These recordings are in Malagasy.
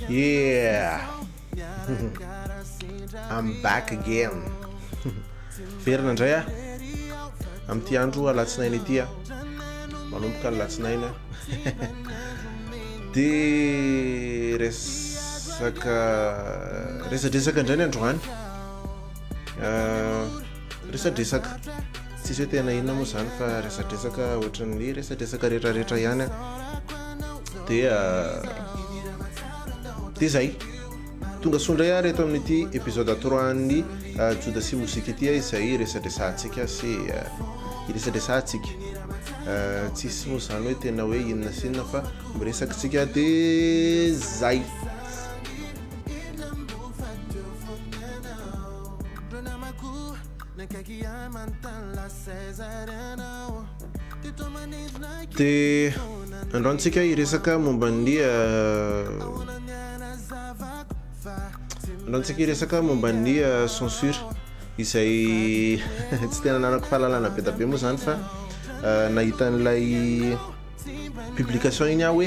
Yeah, I'm back again. Verina indray a amin'ity andro alatsinainy ity a manomboka ny latsinaina dia resadresaka indray ny androany resadresaka tsisy hoe tena inona moa zany fa resadresaka ohatran'ny resadresaka rehetrarehetra ihany a dia zay tonga sondray a reto amin'ity épisode 3 ny Joda sy Mozika ity izay resadresantsika sy iresadresantsika tsisy moa zany hoe tena hoe inona sy inona fa miresakitsika dia zay. Dia androantsika hiresaka momban'ny censure izay tsy tena nanako fahalalana be da be moa zany fa nahita an'ilay publication iny aho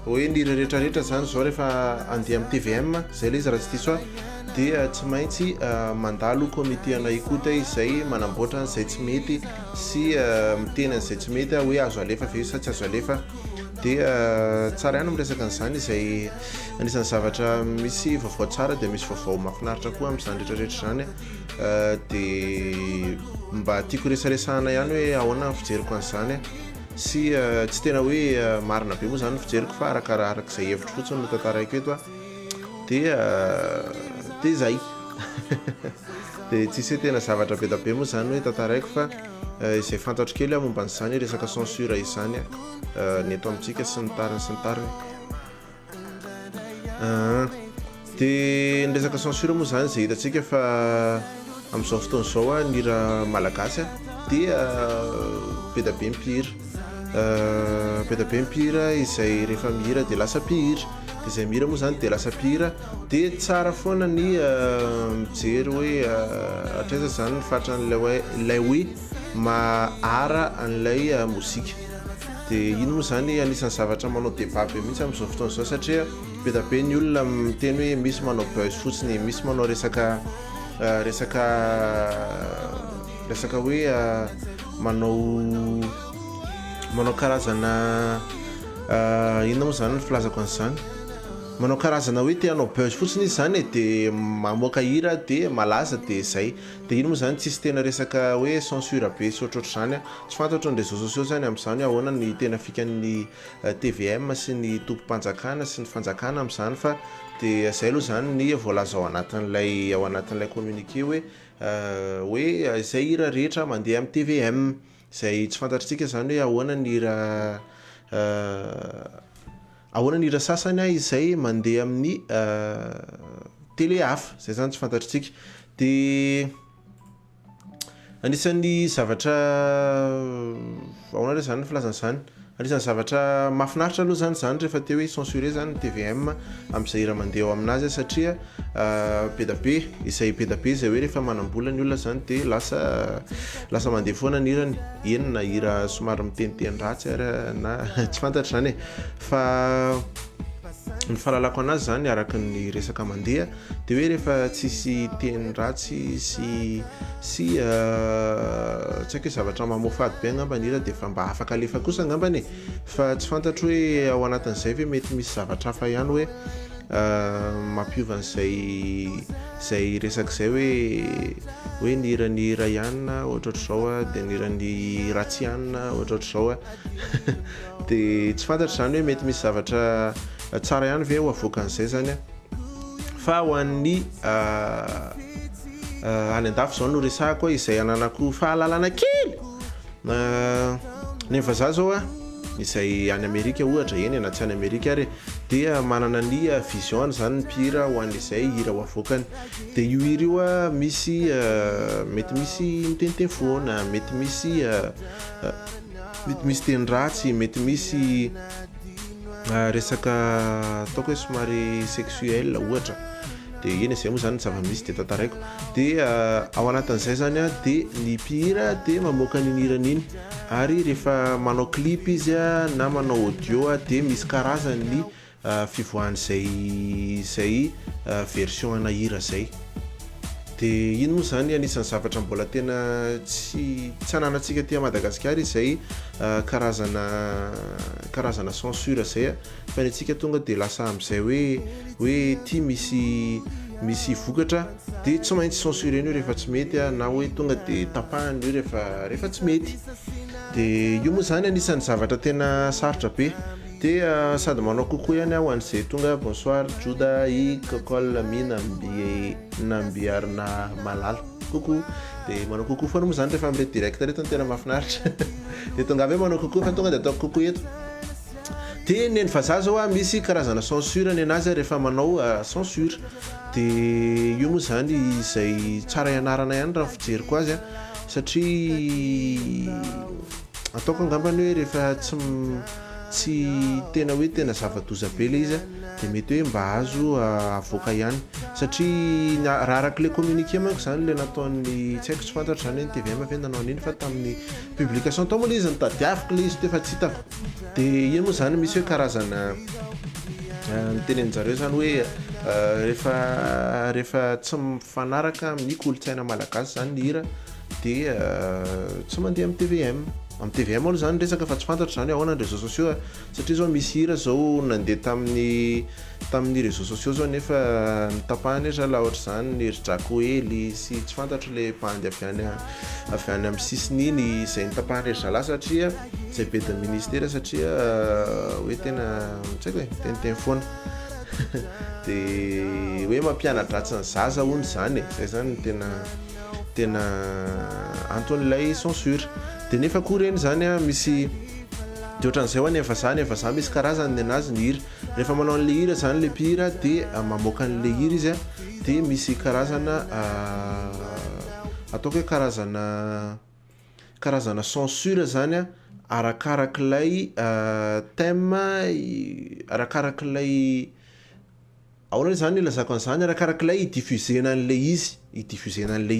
hoe ny rehetrarehetra zany zao rehefa andeha amin'ny TVM zay le izy raha tsy diso dia tsy maintsy mandalo comité anaikota izay manamboatra an'izay tsy mety sy miteny an'izay tsy mety hoe azo alefa ve sa tsy azo alefa. Dia tsara ihany miresaka an'izany izay anisan'ny zavatra misy vaovao tsara dia misy vaovao mahafinaritra koa amin'izany rehetrarehetra zany dia mba tiako resaresahana ihany hoe ahoana ny fijeriko an'izany sy tsy tena hoe marina be moa zany ny fijeriko fa arakarak'izay hevitra fotsiny no tantaraiko eto dia zay dia tsisy hoe tena zavatra be da be moa zany hoe tantaraiko fa izay fantatro kely momba an'izany resaka censure izany ny eto amintsika sy ny tariny dia ny resaka censure moa zany izay hitantsika fa amin'izao fotoan'izao ny Hira Malagasy dia be da be mipihira izay rehefa mihira dia lasa mpihira dia izay mihira moa zany dia lasa mpihira dia tsara foana ny mijery hoe atraiza zany ny fatran'ilay hoe mahara an'ilay mozika. Dia ino moa zany anisan'ny zavatra manao débat be mihitsy amin'izao fotoan'izao satria be da be ny olona miteny hoe misy manao buzz fotsiny, misy manao resaka hoe manao karazana inona moa zany ny filazako an'izany, manao karazana hoe te hanao buzz fotsiny izy zany dia mamoaka hira dia malaza dia zay. Dia ino moa zany tsisy tena resaka hoe censure be sy ohatroatra zany tsy fantatro ny réseaux sociaux zany amin'izany ahoana ny tena fikan'ny TVM sy ny tompom-panjakana sy ny fanjakana amin'izany fa dia zay aloha zany ny voalaza ao anatin'ilay communiqué hoe izay hira rehetra mandeha amin'ny TVM izay tsy fantatritsika zany hoe ahoana ny hira sasany izay mandeha amin'ny télé hafa zay zany tsy fantatritsika. Dia anisan'ny zavatra ahoana re zany filazan'izany, anisan'ny zavatra mahafinaritra aloha zany rehefa te hoe censuré zany TVM amin'izay hira mandeha ao aminazy satria be da be izay hoe rehefa manambola ny olona zany dia lasa mandeha foana ny hirany enina hira somary miteniteny ratsy na tsy fantatra zany fa ny fahalalako anazy zany araka ny resaka mandeha dia hoe rehefa tsisy teny ratsy sy tsy haiko hoe zavatra mamofady be angambany hira dia fa mba afaka alefa kosa angambany fa tsy fantatro hoe ao anatin'izay ve mety misy zavatra hafa ihany hoe mampiova an'izay resaka izay hoe ny hira ihany ohatrohatr'izao dia ny hirany ratsy ihany ohatrohatr'izao dia tsy fantatro zany hoe mety misy zavatra tsara ihany ve ho avoaka an'izay zany fa ho an'ny any andafy zao no resako izay hananako fahalalana kely nefa za zao izay any Amerika ohatra eny na tsy any Amerika ary dia manana ny vision zany ny mpihira ho an'izay hira ho avoakany. Dia io hira io mety misy miteniteny foana, mety misy teny ratsy, mety misy resaka ataoko hoe somary sexuel ohatra dia iny izay moa zany zava-misy dia tantaraiko dia ao anatin'izay zany a dia ny mpihira dia mamoaka ny hirany iny ary rehefa manao clip izy a na manao audio a dia misy karazany ny fivoahan'izay version ana hira zay dia iny moa zany anisan'ny zavatra mbola tena tsy ananantsika ty Madagasikara izay karazana censure zay a fa ny antsika tonga dia lasa amin'izay hoe ty misy vokatra dia tsy maintsy censure io rehefa tsy mety a na hoe tonga dia tapahany io rehefa tsy mety dia io moa zany anisan'ny zavatra tena sarotra be dia sady manao kokoa ihany aho an'izay tonga bonsoir Joda I kokol mi nambiarina malala kokoa dia manao kokoa foana moa zany rehefa am'le direct reto tena mahafinaritra dia tonga avy manao kokoa fa tonga dia ataoko kokoa eto dia neny vazaha zao a misy karazana censure ny anazy rehefa manao censure dia io moa zany izay tsara ianarana ihany raha fijeriko azy a satria ataoko angambany hoe rehefa tsy tena hoe tena zava-doza be le izy dia mety hoe mba azo avoaka ihany satria raha araka le communiqué manko zany le nataon'ny tsy haiko tsy fantatra zany hoe ny TVM ve nanao an'iny fa tamin'ny publication tao moa le izy nitadiaviko le izy tefa tsy hitako dia iny moa zany misy hoe karazana nitenen'jareo zany hoe rehefa tsy mifanaraka amin'ny kolontsaina malagasy zany ny hira dia tsy mandeha amin'ny TVM amin'ny TVM aloha zany resaka fa tsy fantatra zany ahoana ny réseaux sociaux satria zao misy hira zao nandeha tamin'ny réseaux sociaux zao nefa nitapahany etra laha ohatra zany ny heridrako hely sy tsy fantatra le bandy avy any amin'ny sisiny iny izay nitapahany ery zalahy satria izay be de ministère satria hoe tena tsy haiko hoe teniteny foana dia hoe mampianadratsy ny zaza hono zany zay zany tena anton'ilay censure dia nefa koa reny zany a misy dia ohatran'izay hoa nefa zah misy karazany ny anazy ny hira rehefa manao an'le hira zany le mpihira dia mamoaka an'le hira izy a dia misy karazana ataoko hoe karazana censure zany a arakarak'ilay thème arakarak'ilay ahoana zany ilazako an'izany arakarak'ilay idiffusena an'le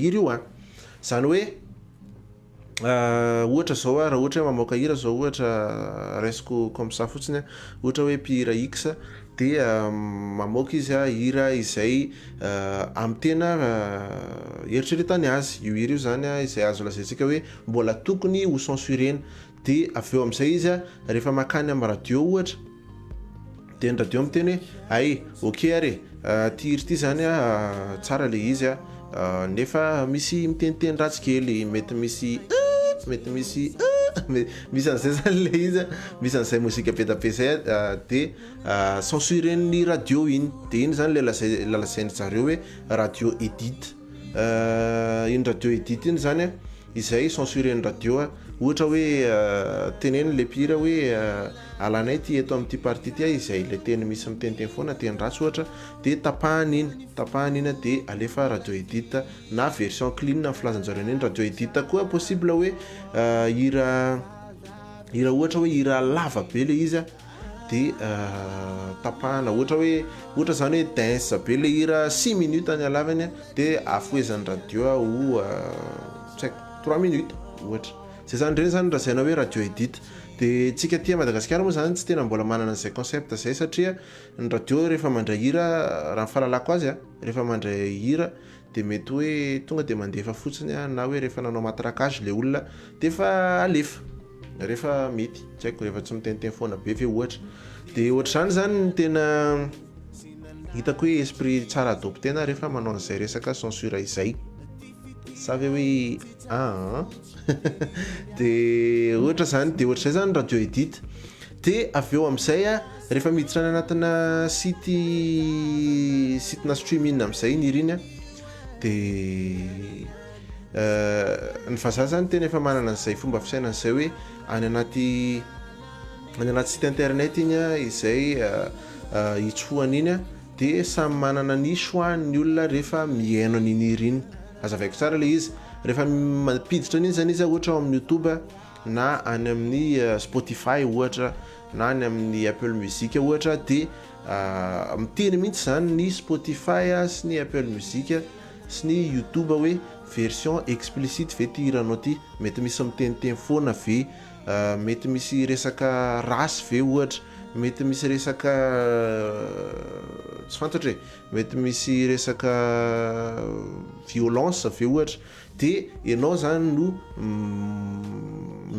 hira io a zany hoe ohatra zao raha ohatra hoe mamoaka hira zao ohatra raisiko comme ça fotsiny ohatra hoe mpihira X dia mamoaka izy hira izay amin'ny tena eritreretany azy io hira io zany izay azo lazaintsika hoe mbola tokony ho censurena dia avy eo amin'izay izy rehefa makany amin'ny radio ohatra dia ny radio miteny hoe ay ok are ty hira ty zany tsara le izy nefa misy miteniteny ratsy kely mety misy an'izay zany le izy misy an'izay Mozika Ep3 zay dia censuren'ny radio iny dia iny zany le lazainy zareo hoe radio edit iny radio edit iny zany izay censuren'ny radio ohatra hoe teneny le mpihira hoe alanay ty eto amin'ity partie ty izay le teny misy miteniteny foana teny ratsy ohatra dia tapahany iny dia alefa radio edit na version clean na filazanjareo iny radio edit koa possible hoe hira ohatra hoe hira lava be le izy dia tapahana ohatra zany hoe dense be le hira 6 minutes ny halavany dia afoezan'ny radio ho 3 minutes ohatra zay zany reny zany razaina hoe radio edit dia tsika tia Madagasikara moa zany tsy tena mbola manana an'izay concept zay satria ny radio rehefa mandray hira raha ny fahalalako azy rehefa mandray hira dia mety hoe tonga dia mandefa fotsiny na hoe rehefa nanao matraquage le olona dia efa alefa rehefa mety tsy haiko rehefa tsy miteniteny foana be ve ohatra dia ohatra zany ny tena hitako hoe esprit tsara adoptena rehefa manao an'izay resaka censure izay sa ve hoe dia ohatra zany dia ohatra zay zany radio edit dia avy eo amin'izay rehefa miditra ny anatina sitena streaming amin'izay ny hira iny dia ny vazaha zany tena efa manana an'izay fomba fisaina an'izay hoe any anaty site internet iny izay hitsohany iny dia samy manana ny choix-ny olona rehefa mihaino an'iny hira iny azavaiko tsara le izy rehefa mampiditra an'iny zany izy ohatra ao amin'ny YouTube na any amin'ny Spotify ohatra na any amin'ny Apple Music ohatra de miteny mihitsy zany ny Spotify sy ny Apple Music sy ny YouTube hoe version explicite ve ty hiranao ty mety misy miteniteny foana ve mety misy resaka rasy ve ohatra mety misy resaka tsy fantatra mety misy resaka violence ve ohatra de ianao zany no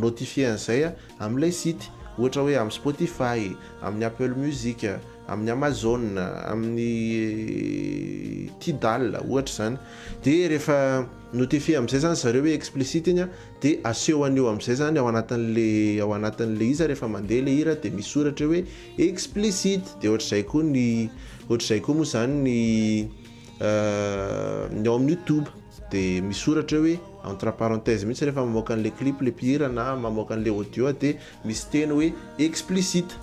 notifier an'izay amin'ilay site ohatra hoe amin'ny Spotify, amin'ny Apple Music, amin'ny Amazon, amin'ny Tidal ohatra zany de rehefa notifier amin'izay zany zareo hoe explicite iny de aseho an'io amin'izay zany ao anatin'le izy rehefa mandeha le hira de misy soratra hoe explicite de ohatr'izay koa moa zany ny ao amin'ny YouTube de misy soratra hoe entre parenthèse mihitsy rehefa mamoaka an'le clip le mpihira na mamoaka an'le audio de misy teny hoe explicite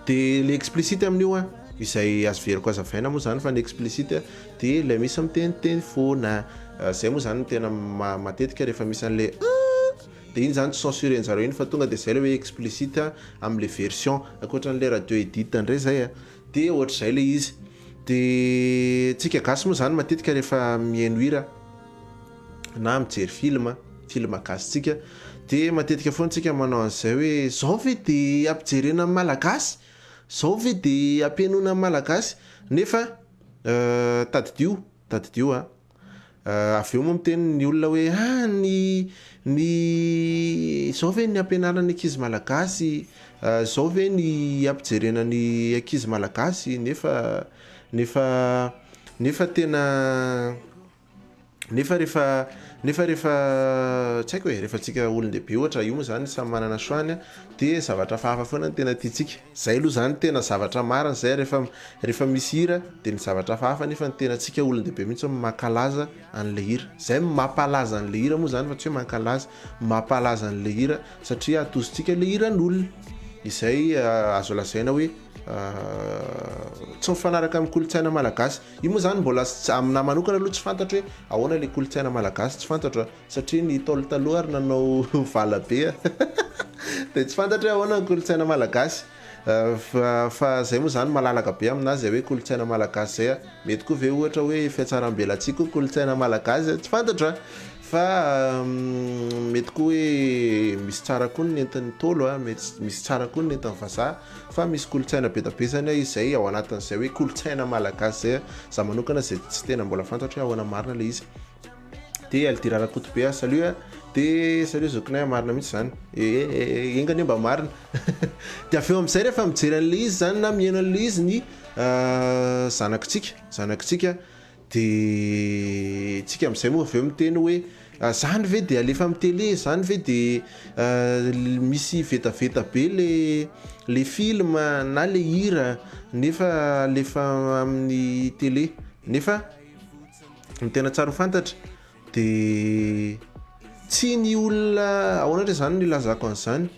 de le explicite amin'io izay azo veriko azavaina moa zany fa ny explicite de le misy miteniteny foana zay moa zany tena matetika rehefa misy an'le de iny zany tsy censuré-njareo iny fa tonga de zay le hoe explicite amin'le version akoatran'le radio edit ndray zay de ohatr'izay le izy de tsika gasy moa zany matetika rehefa mihaino hira na mijery film gasitsika de matetika foana tsika manao an'izay hoe zao ve de ampijerena amin'ny malagasy zao ve de ampianona amin'ny malagasy nefa tadidio avy eo moa miteny ny olona hoe ny zao ve ny ampianarana ankizy malagasy zao ve ny ampijerena ny ankizy malagasy nefa tena nefa rehefa tsy haiko hoe rehefa tsika olon-dehibe ohatra io moa zany samy manana soany de zavatra fahafa foana tena tiatsika zay aloha zany tena zavatra marina zay rehefa misy hira de ny zavatra fahafa nefa ny tena tsika olon-dehibe mihitsy mankalaza an'le hira zay mampalaza an'le hira moa zany fa tsy hoe mankalaza mampalaza an'le hira satria atozitsika le hiran'olona izay azo lazaina hoe tsy mifanaraka amin'ny kolontsaina malagasy io moa zany mbola amina manokana aloha tsy fantatra hoe ahoana le kolontsaina malagasy tsy fantatra satria ny taolo taloha ary nanao valabe de tsy fantatra hoe ahoana ny kolontsaina malagasy fa zay moa zany malalaka be aminazy hoe kolontsaina malagasy zay mety koa ve ohatra hoe fiatsaram-belantsika kolontsaina malagasy tsy fantatra fa mety koa hoe misy tsara koa ny entin'ny tolo misy tsara koa ny entin'ny vazaha fa misy kolontsaina bedabezany izay ao anatin'izay hoe kolontsaina malagasy zay za manokana zay tsy tena mbola fantatra hoe ahoana marina le izy de aldirarakoto be salut de salut zokinay marina mihitsy zany engany mba marina de avy eo amin'izay rehefa mijery an'le izy zany na mihaino an'le izy ny zanakitsika de tsika amin'izay moa avy eo miteny hoe zany ve de alefa amin'ny télé zany ve de misy vetaveta be le film na le hira nefa alefa amin'ny télé nefa ny tena tsara fantatra de tsy ny olona ahoana re zany ny lazako an'izany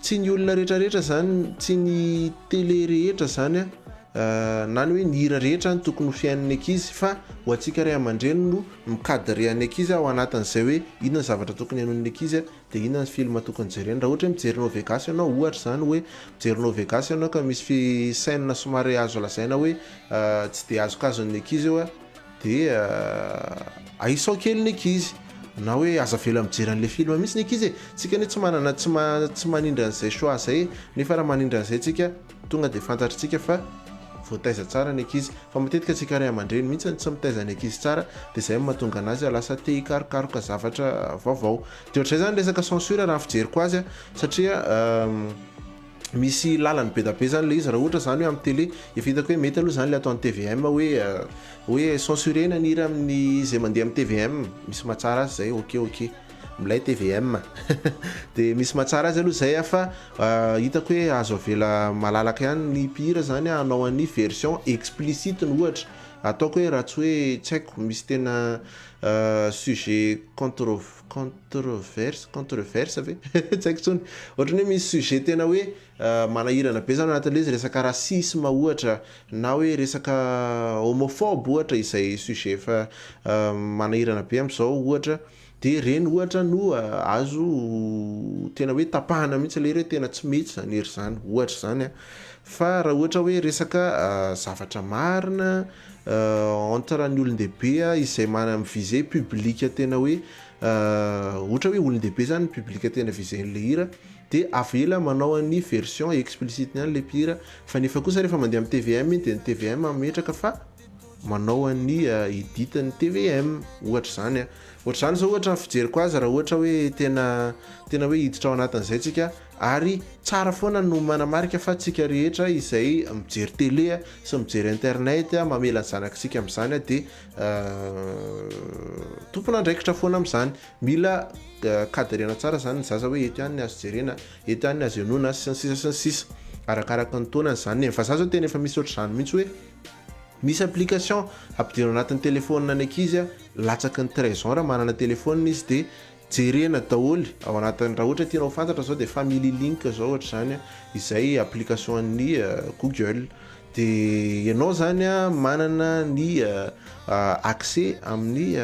tsy ny olona rehetrarehetra zany tsy ny télé rehetra zany na ny hoe ny hira rehetra ny tokony ho fiain'ny ankizy fa ho antsika ray aman-dreny no mikadre an'ny ankizy ao anatin'izay hoe inona ny zavatra tokony hanon'ny ankizy de inona ny film tokony jereny raha ohatra hoe mijery Vegas ianao ohatra zany hoe mijery Vegas ianao ka misy scène somary azo lazaina hoe tsy de azokazon'ny ankizy eo de aisao kely ny ankizy na hoe aza vela mijery an'le film mihitsy ny ankizy tsika ne tsy manana tsy manindra an'izay choix zay nefa raha manindra an'izay tsika tonga de fantatritsika fa voataiza tsara ny ankizy fa matetika tsika ray aman-dreny mihitsy tsy mitaiza ny ankizy tsara de zay mahatonga anazy lasa te hikarokaroka zavatra vaovao de ohatr'izay zany resaka censure raha fijeriko azy satria misy lalany be da be zany le izy raha ohatra zany hoe amin'ny télé efa hitako hoe mety aloha zany le atao amin'ny TVM hoe censurena ny hira amin'ny zay mandeha amin'ny TVM misy mahatsara azy zay ok milay TVM de misy mahatsara azy aloha zay fa hitako hoe azo avela malalaka ihany ny mpihira zany hanao an'ny version explicite ny ohatra ataoko hoe raha tsy hoe tsy haiko misy tena sujet controverse ve tsy haiko tsony ohatrany hoe misy sujet tena hoe manahirana be zany anatin'le izy resaka rasisme ohatra na hoe resaka homophobe ohatra izay sujet fa manahirana be amin'izao ohatra de reny ohatra no azo tena hoe tapahana mihitsy le tena tsy mety zany ery zany ohatra zany fa raha ohatra hoe resaka zavatra marina entre ny olon-dehibe izay mivize publika tena hoe ohatra hoe olon-dehibe zany publika tena vizen'le hira de avela manao any version explicite ihany le mpihira fa nefa kosa rehefa mandeha amin'ny TVM de ny TVM ametraka fa manao any editiny TVM ohatra zany ohatra zany zao ohatra fijeriko azy raha ohatra hoe tena hoe hiditra ao anatin'izay tsika ary tsara foana no manamarika fa tsika rehetra izay mijery télé sy mijery internet mamela ny zanakitsika amin'izany de tompona andraikitra foana amin'izany mila cadrena tsara zany ny zaza hoe eto ihany ny azo jerena eto ihany ny azo enona sy ny sisa arakaraka ny taonany zany fa za zao tena efa misy ohatry zany mihitsy hoe misy application ampidino anatin'ny téléphone ny ankizy latsaky ny 13 ans raha manana téléphone izy de jerena daholy ao anatin'ny raha ohatra tianao fantatra zao de family link zao ohatra zany izay application an'ny Google de ianao zany manana ny accès amin'ny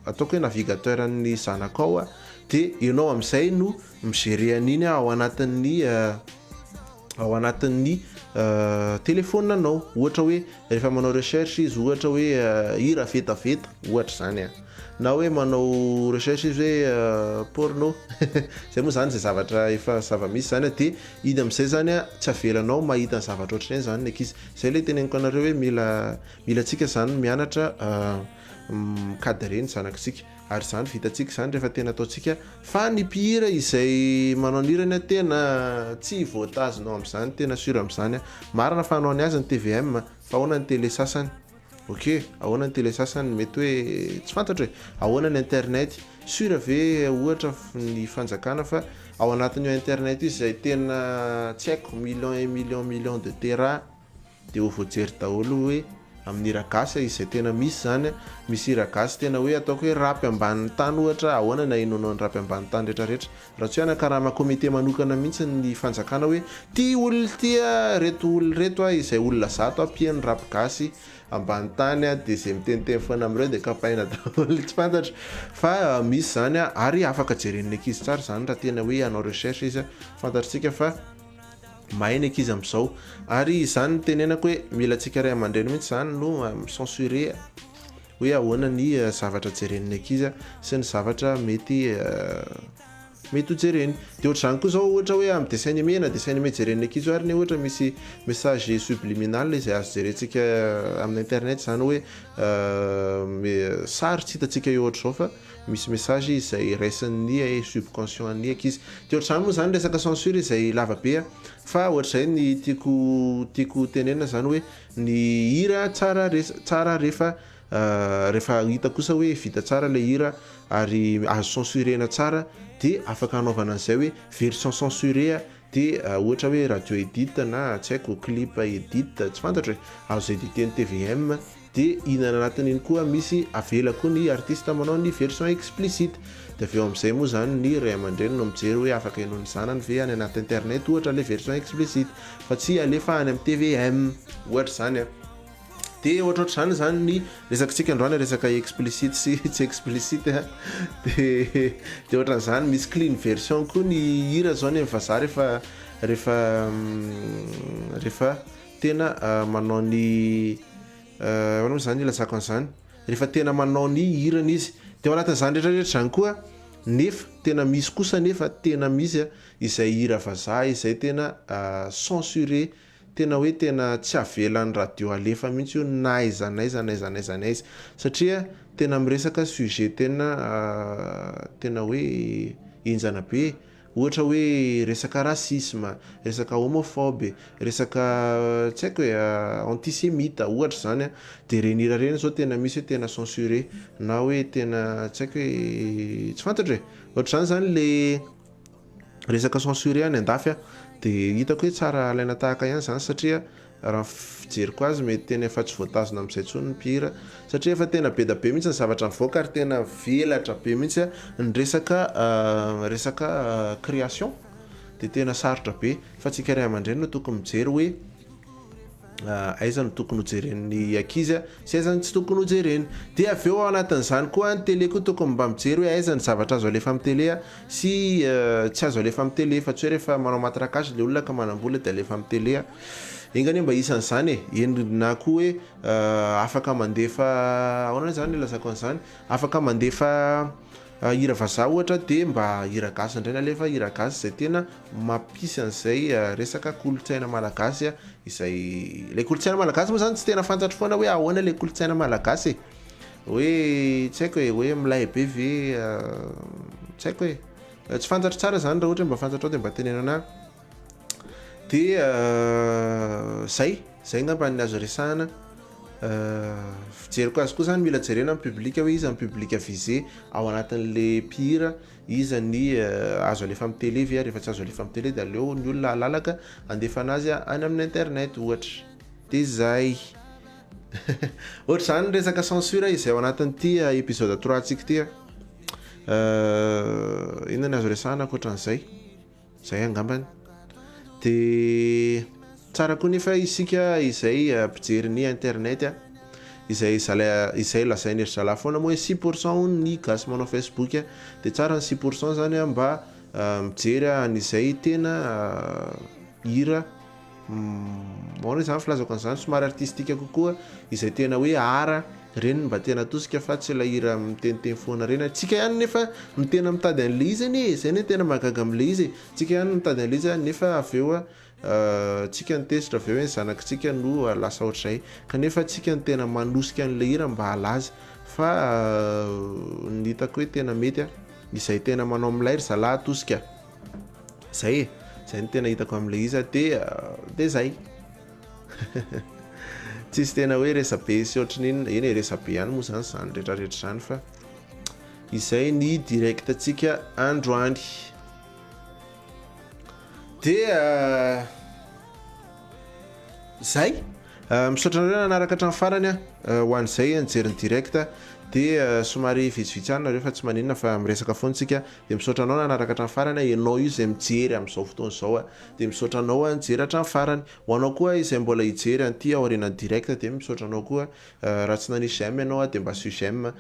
ataoko hoe navigateur an'ny zanakao de ianao amin'izay no migérer an'iny ao anatin'ny téléphone anao ohatra hoe rehefa manao recherche izy ohatra hoe hira vetaveta ohatra zany na hoe manao recherche izy hoe porno zay moa zany zay zavatra efa zava-misy zany de iny amin'izay zany tsy avelanao mahita ny zavatra ohatrany zany ny ankizy zay le teneniko anareo hoe mila tsika zany mianatra mikadre ny zanakitsika ary zany vitatsika zany rehefa tena ataotsika fa ny mpihira izay manao ny hirany tena tsy voatazinao amin'izany tena sur amin'izany marina fa hanao ny azy ny TVM fa ahoana ny télé sasany ok ahoana ny télé sasany mety hoe tsy fantatra hoe ahoana ny internet sur ave ohatra ny fanjakana fa ao anatin'io internet io izay tena tsy haiko million de tera de ho voajery daholo hoe amin'ny hiragasy izay tena misy zany misy hiragasy tena hoe ataoko hoe rapy ambanin'ny tany ohatra ahoana na inonao ny rapy ambanin'ny tany rehetrarehetra raha tsy anakaraha komite manokana mihitsy ny fanjakana hoe ty olona tia reto olona reto izay olona zato ampiany rapy gasy ambany tany de zay miteniteny foana am'ireo de kapaina daholo tsy fantatra fa misy zany ary afaka jeren'ny ankizy tsara zany raha tena hoe anao recherche izy fantatritsika fa mahay ny ankizy amin'izao ary izany tenenako hoe mila tsika ray aman-dreny mihitsy zany no censurer hoe ahoana ny zavatra jeren'ny ankizy sy ny zavatra mety ho jereny de ohatra zany koa zao ohatra hoe amin'ny dessin animé jeren'ny ankizy ary ny ohatra misy message subliminal izay azo jerentsika amin'ny internet zany hoe sary tsy hitatsika eo ohatra zao fa misy message izay raisin'ny subconscient ny ankizy de ohatra zany moa zany resaka censure izay lavabe fa ohatra zay ny tiako tenena zany hoe ny hira tsara rehefa hita kosa hoe vita tsara le hira ary azo censurena tsara de afaka hanaovana an'izay hoe version censurée de ohatra hoe radio edit na tsy haiko clip edit tsy fantatra hoe azo editeny TVM de inana anatin'iny koa misy avela koa ny artiste manao ny version explicite de aveo amin'izay moa zany ny ray aman-dreny no mijery hoe afaka ianao ny zanany ve any anaty internet ohatra le version explicite fa tsy alefa any amin'ny TVM ohatra zany de ohatrohatra zany ny resakitsika androany resaka explicite sy tsy explicite de ohatran'izany misy clean version koa ny hira zao ny vazaha rehefa tena manao ny oana zany ilazako an'izany rehefa tena manao ny hirana izy de ao anatin'izany rehetrarehetra zany koa nefa tena misy kosa nefa tena misy izay hira vazaha izay tena censuré tena hoe tena tsy avelan'ny radio alefa mihitsy io na aiza satria tena miresaka sujet tena hoe enjana be ohatra hoe resaka racisme resaka homophobe resaka tsy haiko hoe antisémite ohatra zany de reny hira reny zao tena misy hoe tena censuré na hoe tena tsy haiko hoe tsy fantatra hoe ohatra zany le resaka censuré any andafy de hitako hoe tsara alaina tahaka ihany zany satria raha fijeriko azy mety tena efa tsy voatazona amin'izay tsony ny mpihira satria efa tena be da be mihitsy ny zavatra mivoaka ary tena velatra be mihitsy ny resaka création de tena sarotra be fa tsika ray aman-dreny no tokony mijery hoe aiza no tokony hojeren'ny ankizy sy aiza tsy tokony hojereny. Dia avy eo ao anatin'izany koa ny télé koa tokony mba mijery hoe aiza ny zavatra azo alefa amin'ny télé sy tsy azo alefa amin'ny télé, fa tsy hoe rehefa manao matraquage le olona ka manambola dia alefa amin'ny télé. Engany mba isan'izany na koa hoe afaka mandefa ahoana zany ilazako an'izany, afaka mandefa hira vazaha ohatra dia mba hira gasy indray nalefa hira gasy izay tena mampisy an'izay resaka kolotsaina malagasy izay le kolotsaina malagasy moa zany tsy tena fantatro foana hoe ahoana le kolotsaina malagasy hoe tsy haiko hoe milay be ve tsy haiko hoe tsy fantatro tsara zany raha ohatra mba fantatro dia mba tenenana dia zay ngamba ny azo resahana. Fijeriko azy koa zany mila jerena amin'ny publika hoe iza ny publika visé ao anatin'le mpihira, iza ny azo alefa amin'ny télé ve rehefa tsy azo alefa amin'ny télé dia aleo ny olona alalaka andefa anazy any amin'ny internet ohatra. Dia zay ohatra zany resaka censure izay ao anatin'ity épisode 3 antsika ty inona ny azo resahana ankoatran'izay zay angambany. Dia tsara koa nefa isika izay mpijery ny internet izay lazainy ery zalahy foana moa hoe 6% ny gasy manao Facebook dia tsara ny 6% zany mba mijery an'izay tena hira maona zany filazako an'izany somary artistika kokoa izay tena hoe ara reny mba tena tosika fa tsy la hira miteniteny foana reny. Tsika ihany nefa mitena mitady an'le izy zay ny tena mahagaga amin'le izy, tsika ihany mitady an'le izy nefa avy eo tsika nitezitra avy eo hoe zanakitsika no lasa ohatr'izay kanefa tsika ny tena manosika an'le hira mba halaza fa ny hitako hoe tena mety izay tena manao milay ry zalahy tosika zay ny tena hitako amin'le izy dia zay tsisy tena hoe resabe sy ohatran'iny eny resabe ihany moa zany zany rehetrarehetra zany fa izay ny direct tsika androany. Dia zay misaotra nareo nanaraka hatramin'ny farany ho an'izay nijery ny direct dia somary vitsivitsy ihany nareo fa tsy maninona fa miresaka foantsika. Dia misaotra anao nanaraka hatramin'ny farany ianao io izay mijery amin'izao fotoana izao dia misaotra anao nijery hatramin'ny farany. Ho anao koa izay mbola hijery an'ity aorianan'ny direct dia misaotra anao koa raha tsy nanisy j'aime ianao dia mba asio j'aime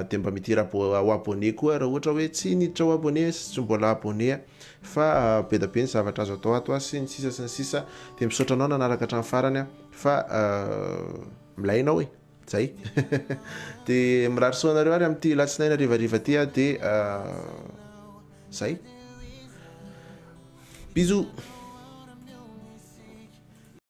dia mba miditra ho abonné koa raha ohatra hoe tsy niditra ho abonné sy tsy mbola abonné fa be da be ny zavatra azo atao ato sy ny sisa dia misaotra anao nanaraka hatramin'ny farany fa milainao zay dia mirary soanareo ary amin'ity latsinainy arivariva ty dia zay bisous.